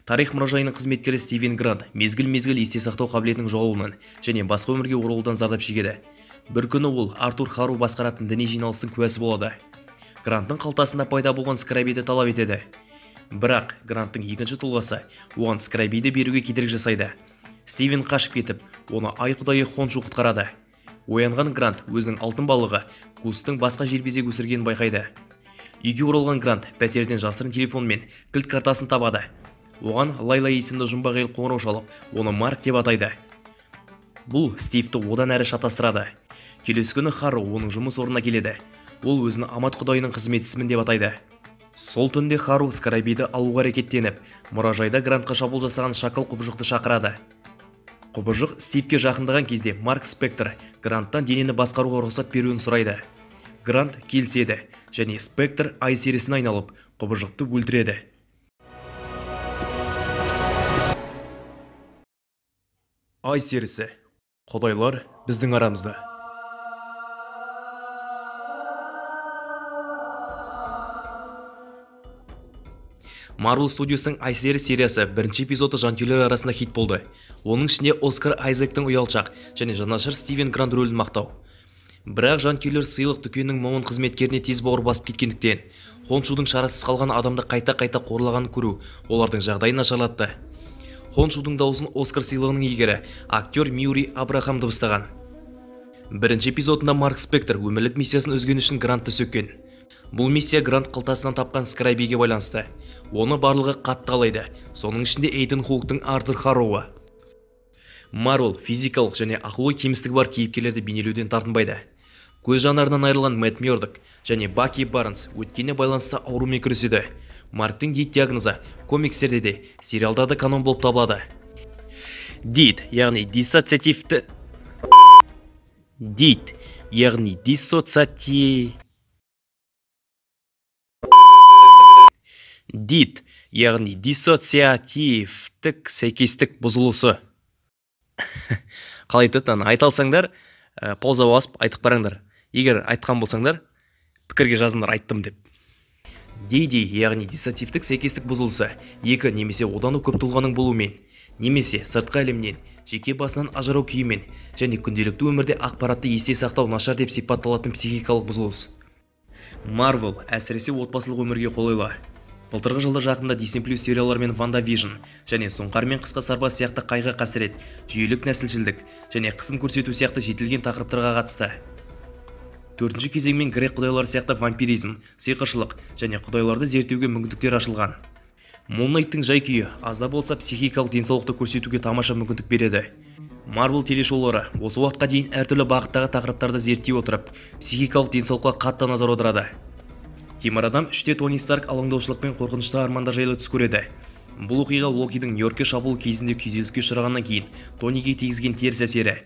Тарих мұражайының қызметкері Стивен Грант мезгіл-мезгіл есте сақтау қабілетінің жоғалуынан және басқа өмірге оралудан зардап шегеді. Бір күні ол Артур Харроу басқаратын діни жиналыстың куәсі болады. Гранттың қалтасында пайда болған скрайбиді талап етеді. Бірақ Гранттың екінші тұлғасы оған скрайбиді беруге кедергі жасайды. Стивен қашып кетіп, оны ай құдайы Хоншу құтқарады. Оянған Грант өзінің алтын балығы Густың басқа желбезек өсіргенін байқайды. Үйге оралған Грант пәтерден жасырын телефон мен кілт картасын табады. Оған Лайла есімді жұмбақ әйел қоңырау шалып, оны Марк деп атайды. Бұл Стивті одан әрі шатастырады. Келесі күні Харроу оның жұмыс орнына келеді. Ол өзін Амат құдайының қызметшісімін деп атайды. Сол түнде Харроу скрайбиді алуға әрекеттеніп, мұражайда Грантқа шабуыл жасаған шакал құбыжықты шақырады. Құбыжық Стивке жақындаған кезде Марк Спектр Гранттан денені басқаруға рұқсат беруін сұрайды. Грант келіседі және Спектр ай серісіне айналып, құбыжықты өлтіреді. Ай серісі. Құдайлар біздің арамызда. Marvel Studios'ың Ай сериясы бірінші эпизоды жанкүйерлер арасында хит болды. Оның ішінде Оскар Айзектің ұялшақ және жанашыр Стивен Грант рөлін мақтау. Бірақ жанкүйерлер сыйлық дүкенінің маман қызметкеріне тез бауыр басып кеткендіктен, Хоншудың шарасыз қалған адамды қайта-қайта қорлағанын көру олардың жағдайын нашарлатты. Хоншудың дауысын Оскар сыйлығының иегері актер Мюррей Абрахам дыбыстаған. Бірінші эпизодында Марк Спектр өмірлік миссиясын өзгені үшін Грантты сөккен. Бұл миссия Грант қалтасынан тапқан скрайбиге байланысты. Оны барлығы қатты қалайды, соның ішінде Эйтан Хоуктың Артур Харроуы. Marvel физикалық және ақыл-ой кемістігі бар кейіпкерлерді бейнелеуден тартынбайды. Көз жанарынан айырылған Мэтт Мёрдок және Баки Барнс өткеніне байланысты аурумен күреседі. Марктың дит диагнозы комикстерде де, сериалда да канон болып табылады. Дит, яғни диссоциативті диссоциативтік сәйкестік бұзылысы. Қалай айтатынын айта алсаңдар, пауза басып айтып бараңдар. Егер айтқан болсаңдар, пікірге жазыңдар айттым деп. DD, яғни диссоциативтік сәйкестік бұзылысы, екі немесе одан көп тұлғаның болуымен, немесе сыртқы әлемнен, жеке басынан ажырау күйімен және күнделікті өмірде ақпаратты есте сақтау нашар деп сипатталатын психикалық бұзылыс. Marvel әсіресе отбасылық өмірге қолайлы. Былтырғы жылда жақында Disney Plus сериалар мен WandaVision және Сұңқар мен Қысқа сарбаз сияқты қайғы қасірет, жүйелік нәсілшілдік және қысым көрсету сияқты жетілген тақырыптарға қатысты. Төртінші кезеңмен грек құдайлар сияқты вампиризм, сиқыршылық және құдайларды зерттеуге мүмкіндіктер ашылған. Moon Knight-тың жай-күйі азда болса психикалық денсаулықты көрсетуге тамаша мүмкіндік береді. Marvel телешоулары осы уақытқа дейін әртүрлі бағыттағы тақырыптарды зерттей отырып, психикалық денсаулыққа қатты назар аударады. Темір адам 3-те Тони Старк алаңдаушылық пен қорқынышты армандар жайлы түс көреді. Бұл оқиға Локидің Нью-Йоркке шабуыл кезінде күйзеліске ұшырағаннан кейін Тониге тигізген теріс әсері.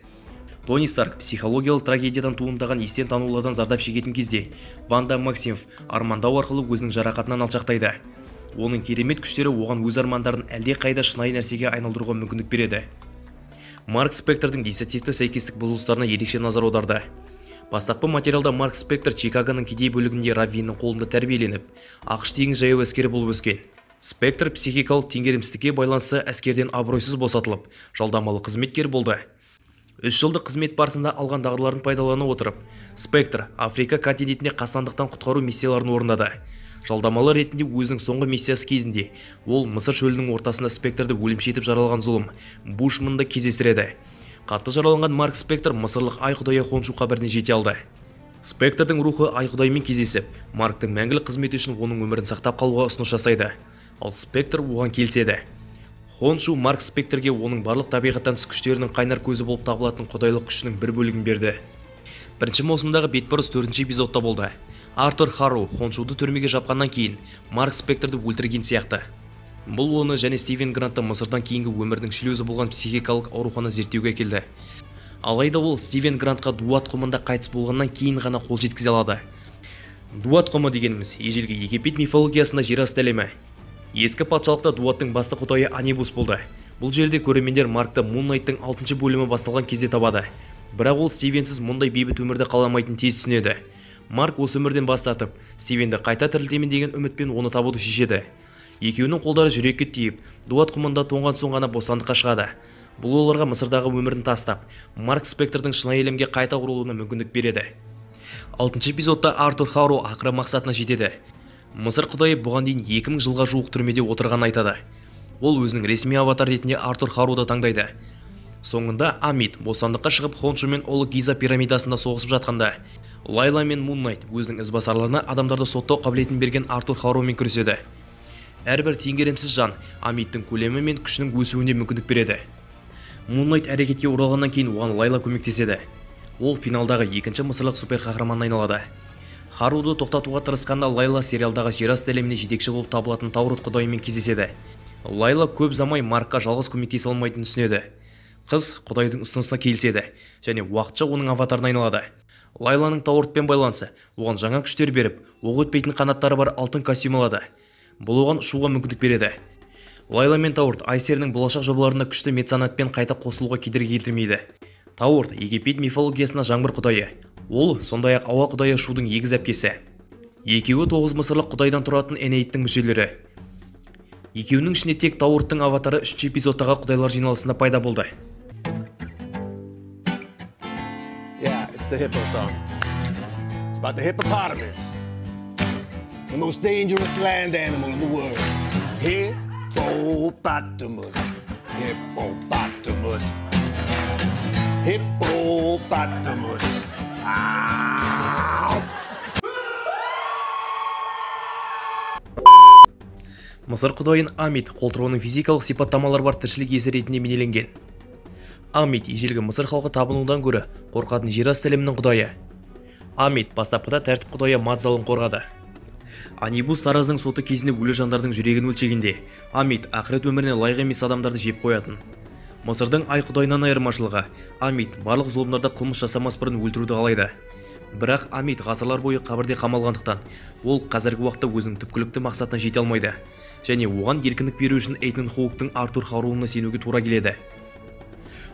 Тони Старк психологиялық трагедиядан туындаған естен танулардан зардап шегетін кезде Ванда Максимов армандау арқылы өзінің жарақатынан алшақтайды. Оның керемет күштері оған өз армандарын әлде қайда шынайы нәрсеге айналдыруға мүмкіндік береді. Марк Спектрдің диссоциативті сәйкестік бұзылыстарына ерекше назар аударды. Бастапқы материалда Марк Спектр Чикагоның кедей бөлігінде раввиннің қолында тәрбиеленіп, ақш теңіз жаяу әскері болып өскен. Спектр психикалық теңгерімсіздікке байланысты әскерден абыройсыз босатылып, жалдамалы қызметкер болды. 3 жылдық қызмет барысында алған дағдыларын пайдалана отырып, Спектр Африка континентіне қастандықтан құтқару миссияларын орындады. Жалдамалы ретінде өзінің соңғы миссиясы кезінде ол Мысыр шөлінің ортасында Спектрді өлімші етіп жаралған зұлым Бушманды кездестіреді. Қатты жараланған Марк Спектр мысырлық ай құдайы Хоншу қабіріне жете алды. Спектрдің рухы ай құдаймен кездесіп, Марктың мәңгілік қызметі үшін оның өмірін сақтап қалуға ұсыныс жасайды. Ал Спектр оған келіседі. Хоншу Марк Спектрге оның барлық табиғаттан тыс күштерінің қайнар көзі болып табылатын құдайлық күшінің бір бөлігін берді. Бірінші маусымдағы бетбұрыс 4-ші эпизодта болды. Артур Харроу Хоншуды түрмеге жапқаннан кейін Марк Спектрді өлтірген сияқты. Бұл оны және Стивен Грантты Мысырдан кейінгі өмірдің шлюзі болған психикалық аурухана зерттеуге келді. Алайда ол Стивен Грантқа Дуат құмында қайтыс болғаннан кейін ғана қол жеткізе алады. Дуат құмы дегеніміз ежелгі Египет мифологиясында жерасты әлемі. Ескі патшалықта Дуаттың басты құдайы Анибус болды. Бұл жерде көрермендер Маркты Moon Knight-тың 6-шы бөлімі басталған кезде табады. Бірақ ол Стивенсіз мұндай бейбіт өмірді қаламайтын тез түсінеді. Марк осы өмірден бас тартып, Стивенді қайта тірілтемін деген үмітпен оны табуды шешеді. Екеуінің қолдары жүрекке тиіп, дуат құмында тоңған соң ғана бостандыққа шығады. Бұл оларға Мысырдағы өмірін тастап, Марк Спектрдің шынайы әлемге қайта құрылуына мүмкіндік береді. 6-шы эпизодта Артур Харроу ақыры мақсатына жетеді. Мысыр құдайы бұған дейін 2000 жылға жуық түрмеде отырғанын айтады. Ол өзінің ресми аватар ретінде Артур Харроуды таңдайды. Соңында Амит бостандыққа шығып Хоншу мен ұлы Гиза пирамидасында соғысып жатқанда, Лайла мен Муннайт өзінің ізбасарларына адамдарды соттау қабілетін берген Артур Харроумен күреседі. Әрбір теңгерімсіз жан Амиттің көлемі мен күшінің өсуіне мүмкіндік береді. Муннайт әрекетке оралғаннан кейін оған Лайла көмектеседі. Ол финалдағы екінші мысырлық супер қахраманына айналады. Харроуды тоқтатуға тырысқанда Лайла сериалдағы жерасты әлеміне жетекші болып табылатын Таурут құдайымен кездеседі. Лайла көп замай Маркқа жалғыз көмектесе алмайтынын түсінеді. Қыз құдайдың ұсынысына келіседі және уақытша оның аватарына айналады. Лайланың Таурутпен байланысы оған жаңа күштер беріп, оқ өтпейтін қанаттары бар алтын костюм алады. Бұл оған ұшуға мүмкіндік береді. Лайла мен Таурут Айсерінің болашақ жобаларында күшті меценатпен қайта қосылуға кедергі келтірмейді. Таурут Египет мифологиясына жаңбыр құдайы. Ол сондай-ақ ауа құдайы Шудың егіз әпкесі. Екеуі 9 мысырлық құдайдан тұратын Энеидтің мүшелері. Екеуінің ішінде тек Тауруттың аватары 3-ші эпизодтағы құдайлар жиналысында пайда болды. Yeah, it's the hippo song. It's about the hippopotamus. The most dangerous land animal in the world. Hippopotamus. Hippopotamus. Hippopotamus. Мысыр құдайын Амит қолтырауының физикалық сипаттамалар бар тіршілік иесі ретінде бейнеленген. Амит ежелгі Мысыр халқы табынудан гөрі қорқатын жерасты әлемінің құдайы. Амит бастапқыда тәртіп құдайы Мат-залын қорғады. Анибус таразының соты кезінде өлі жандардың жүрегін өлшегенде, Амит ақырет өміріне лайық емес адамдарды жеп қоятын. Мысырдың ай құдайынан айырмашылығы, Амит барлық зұлымдарды қылмыс жасамас бұрын өлтіруді қалайды. Бірақ Амит ғасырлар бойы қабірде қамалғандықтан, ол қазіргі уақытта өзінің түпкілікті мақсатына жете алмайды. Және оған еркіндік беру үшін Эйтменхуоктың Артур Харроуына сенуге тура келеді.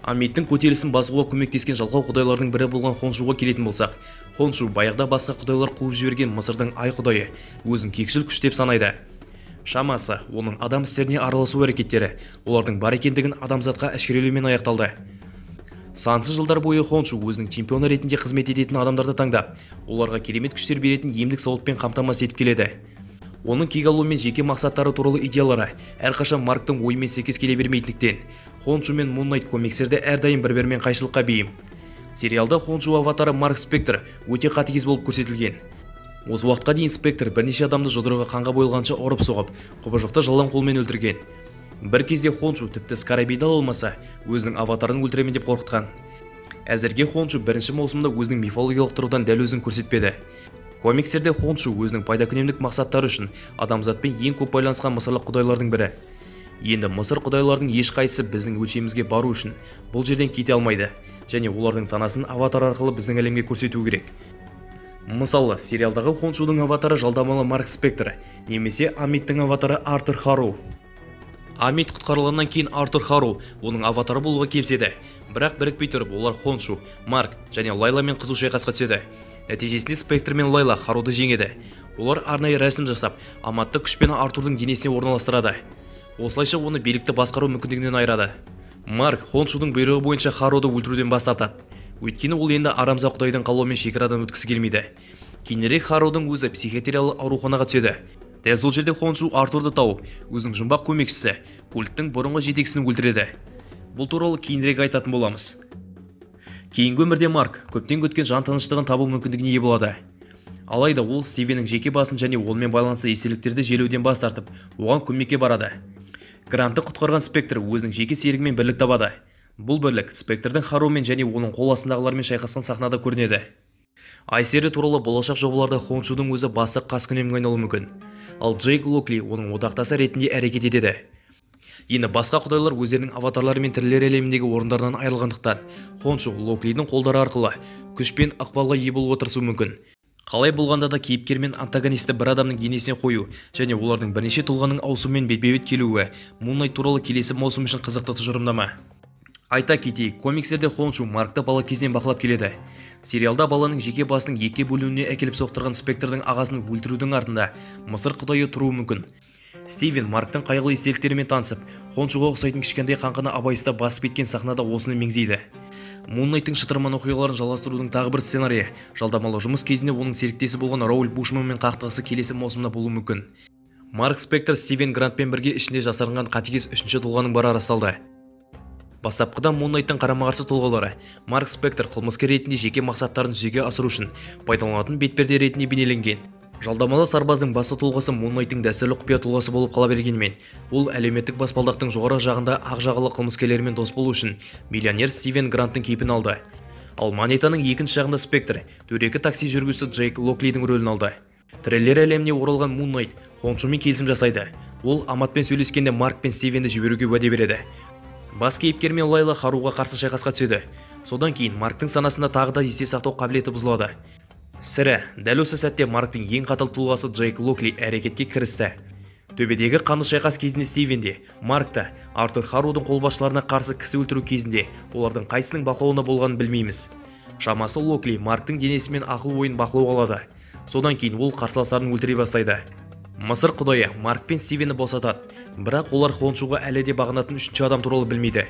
Амиттің көтерілісін басуға көмектескен жалқау құдайлардың бірі болған Хоншуға келетін болсақ, Хоншу баяғыда басқа құдайлар қуып жіберген Мысырдың ай құдайы өзін кекшіл күш деп санайды. Шамасы, оның адам істеріне араласу әрекеттері олардың бар екендігін адамзатқа әшкерелеумен аяқталды. Сансыз жылдар бойы Хоншу өзінің чемпионы ретінде қызмет ететін адамдарды таңдап, оларға керемет күштер беретін емдік сауытпен қамтамасыз етіп келеді. Оның кек алу мен жеке мақсаттары туралы идеялары әрқашан Марктың ойымен сәйкес келе бермейтіндіктен, Хоншу мен Муннайт комикстерде әрдайым бір-бірімен қайшылыққа бейім. Сериалда Хоншу аватары Марк Спектр өте қатыгез болып көрсетілген. Осы уақытқа дейін Спектр бірнеше адамды жұдырығы қанға бойылғанша ұрып-соғып, құбыжықты жалаң қолмен өлтірген. Бір кезде Хоншу тіпті Скарабейді алмаса, өзінің аватарын өлтіремін деп қорқытқан. Әзірге Хоншу бірінші маусымда өзінің мифологиялық тұрғыдан дәл өзін көрсетпеді. Комикстерде Хоншу өзінің пайдакүнемдік мақсаттары үшін адамзатпен ең көп байланысқан мысырлық құдайлардың бірі. Енді Мысыр құдайлардың ешқайсысы біздің өлшемімізге бару үшін бұл жерден кете алмайды, және олардың санасын аватар арқылы біздің әлемге көрсету керек. Мысалы, сериалдағы Хоншудың аватары жалдамалы Марк Спектр, немесе Амиттің аватары Артур Харроу. Амит құтқарылғаннан кейін Артур Харроу оның аватары болуға келседі, бірақ бірікпей тұрып олар Хоншу, Марк және Лайламен қызу шайқасқа түседі. Нәтижесінде Спектр мен Лайла Харроуды жеңеді. Олар арнайы рәсім жасап, Аматты күшпен Артурдың денесіне орналастырады. Осылайша оны билікті басқару мүмкіндігінен айырады. Марк Хоншудың бұйрығы бойынша Харроуды өлтіруден бас тартады. Өйткені ол енді арамза құдайдың қалауымен шекарадан өткісі келмейді. Кейінірек Харроудың өзі психиатриялық ауруханаға түседі. Дәл сол жерде Хоншу Артурды тауып, өзінің жұмбақ көмекшісі, культтің бұрынғы жетекшісін өлтіреді. Бұл туралы кейінірек айтатын боламыз. Кейінгі өмірде Марк көптен күткен жан тыныштығын табу мүмкіндігіне ие болады. Алайда ол Стивеннің жеке басын және онымен байланысты естеліктерді желеуден бас тартып, оған көмекке барады. Грантты құтқарған Спектр өзінің жеке серігімен бірлік табады. Бұл бірлік Спектрдің Харроумен және оның қол астындағылармен шайқасқан сахнада көрінеді. Айсері туралы болашақ жобаларда Хоншудың өзі басы қаскүнемге айналуы мүмкін. Ал Джейк Локли оның одақтасы ретінде әрекет етеді. Енді басқа құдайлар өздерінің аватарлары мен тірілер әлеміндегі орындарынан айырылғандықтан, Хоншу Локлидің қолдары арқылы күш пен ықпалға ие болуға тырысуы мүмкін. Қалай болғанда да кейіпкер мен антагонисті бір адамның денесіне қою және олардың бірнеше тұлғаның ауысуымен бетпе-бет келуі Муннайт туралы келесі маусым үшін қызықты тұжырымдама. Айта кетейік, комикстерде Хоншу Маркты бала кезінен бақылап келеді. Сериалда баланың жеке басының екіге бөлінуіне әкеліп соқтырған Спектрдің ағасын өлтірудің артында Мысыр құдайы тұруы мүмкін. Стивен Марктың қайғылы естеліктерімен танысып, Хончуға ұқсайтын кішкентай қаңқаны абайсызда басып кеткен сахнада осыны меңзейді. Moon Knight'ың шытырман оқиғаларын жалғастырудың тағы бір сценарийі жалдамалы жұмыс кезінде оның серіктесі болған Рауль Бушманмен қақтығысы келесі маусымда болуы мүмкін. Марк Спектр Стивен Грантпен бірге ішінде жасырынған қатыгез үшінші тұлғаның бары расталды. Бастапқыда Moon Knight'ың қарама-қарсы тұлғалары Марк Спектр қылмыскер ретінде жеке мақсаттарын жүзеге асыру үшін пайдаланатын бетперде ретінде бейнеленген. Жалдамалы сарбаздың басты тұлғасы Moon Knight'ың дәстүрлі құпия тұлғасы болып қала бергенмен, ол әлеуметтік баспалдақтың жоғары жағында ақ жағалы қылмыскерлермен дос болу үшін миллионер Стивен Гранттың кейпін алды. Ал монетаның екінші жағында Спектр дөрекі такси жүргізушісі Джейк Локлидің рөлін алды. Триллер әлеміне оралған Moon Knight Хончумен келісім жасайды. Ол Аматпен сөйлескенде Марк пен Стивенді жіберуге уәде береді. Бас кейіпкермен Лайла Харуға қарсы шайқасқа түседі. Содан кейін Марктың санасында тағы да есте сақтау қабілеті бұзылады. Сірә, дәл осы сәтте Марктың ең қатал тұлғасы Джейк Локли әрекетке кірісті. Төбедегі қанды шайқас кезінде Стивенде, Маркта Артур Харудың қолбасшыларына қарсы кісі өлтіру кезінде олардың қайсының бақылауында болғанын білмейміз. Шамасы Локли Марктың денесімен ақыл ойын бақылауға алады. Содан кейін ол қарсыластарын өлтіре бастайды. Мысыр құдайы Марк пен Стивенді босатады, бірақ олар Хончуға әлі де бағынатын үшінші адам туралы білмейді.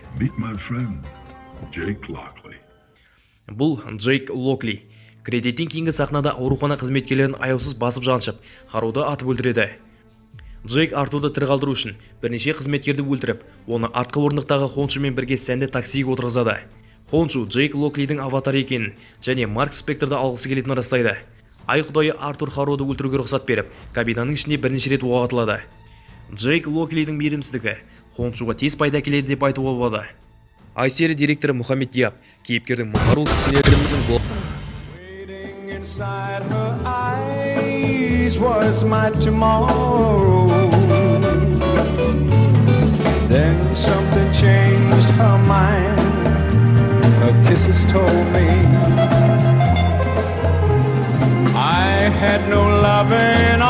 Бұл Джейк Локли. Кредиттен кейінгі сахнада аурухана қызметкерлерін аяусыз басып жаншып, Харуды атып өлтіреді. Джейк Артурды тірі қалдыру үшін бірнеше қызметкерді өлтіріп, оны артқы орындықтағы Хончумен бірге сәнді таксиге отырғызады. Хончу Джейк Локлидің аватары екенін және Марк Спектрді алғысы келетінін растайды. Ай құдайы Артур Харуды өлтіруге рұқсат беріп, кабинаның ішіне бірнеше рет оқ атылады. Джейк Локлидің мейірімсіздігі Хончуға тез пайда келеді деп айтуға болады. Айсері директоры Мұхаммед Диаб кейіпкердің мұнарул Inside her eyes was my tomorrow. Then something changed her mind. Her kisses told me I had no loving